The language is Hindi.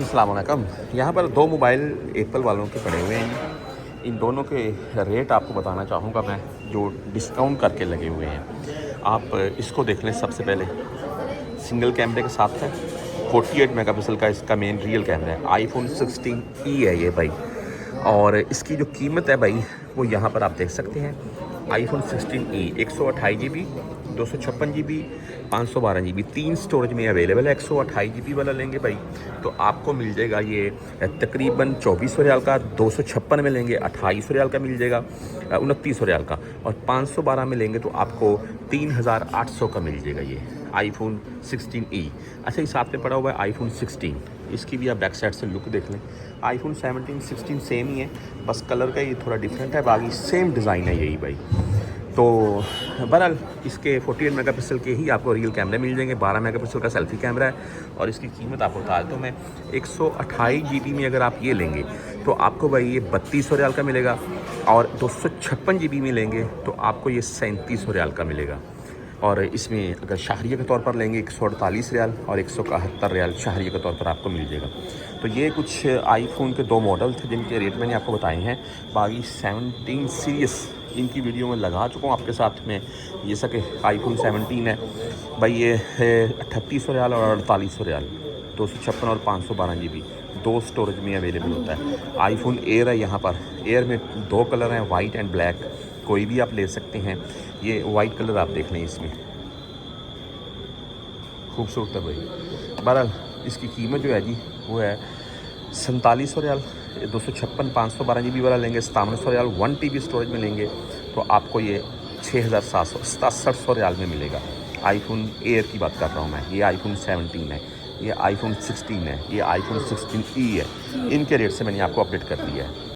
अस्सलाम वालेकुम। यहाँ पर दो मोबाइल एप्पल वालों के पड़े हुए हैं। इन दोनों के रेट आपको बताना चाहूँगा मैं, जो डिस्काउंट करके लगे हुए हैं। आप इसको देख लें। सबसे पहले सिंगल कैमरे के साथ है। 48 मेगापिक्सल का इसका मेन रियल कैमरा है। आईफोन 16e है ये भाई। और इसकी जो कीमत है भाई, वो यहाँ पर आप देख सकते हैं। IPhone 16e 128 GB, 256 GB, 512 GB, 3 storage में अवेलेबल है। 128 GB वाला लेंगे भाई तो आपको मिल जाएगा ये तकरीबन 2400 रियाल का। 256 में लेंगे 2800 रियाल का मिल जाएगा, 2900 रियाल का। और 512 में लेंगे तो आपको 3800 का मिल जाएगा ये आईफोन 16e। अच्छा, इस साथ में पड़ा हुआ है आईफोन 16। इसकी भी आप बैक साइड से लुक देख लें। आईफोन 17 16 सेम ही है, बस कलर का ये थोड़ा डिफरेंट है, बाकी सेम डिज़ाइन है यही भाई। तो बहरहाल इसके 48 मेगापिक्सल के ही आपको रियल कैमरे मिल जाएंगे। 12 मेगापिक्सल का सेल्फी कैमरा है। और इसकी कीमत आपको बता दूँ मैं, 128 GB में अगर आप ये लेंगे तो आपको भाई ये 3200 रियाल का मिलेगा। और 256 GB में लेंगे तो आपको ये 3700 रियाल का मिलेगा। और इसमें अगर शाहरिया के तौर पर लेंगे 148 रियाल और 171 रियाल शाहरिया के तौर पर आपको मिल जाएगा। तो ये कुछ आईफोन के दो मॉडल थे जिनके रेट मैंने आपको बताए हैं। बाकी 17 सीरीज़ इनकी वीडियो में लगा चुका हूँ आपके साथ में। ये सके आईफोन 17 है भाई, ये है 3800 रियाल और 4800 रियाल, 256 और 512 GB, 2 स्टोरेज में अवेलेबल होता है। आईफोन एयर है यहाँ पर। एयर में 2 कलर हैं, वाइट एंड ब्लैक, कोई भी आप ले सकते हैं। ये वाइट कलर आप देख लें, इसमें खूबसूरत है भाई। बहरहाल इसकी कीमत जो है जी वो है 4700 रियाल। 256 512 GB वाला लेंगे 5700 रियाल। 1 TB स्टोरेज में लेंगे तो आपको ये 6700 रियाल में मिलेगा। आईफोन एयर की बात कर रहा हूँ मैं। ये आईफोन 17 है, ये आईफोन 16 है, ये आईफोन 16e है। इनके रेट से मैंने आपको अपडेट कर दिया है।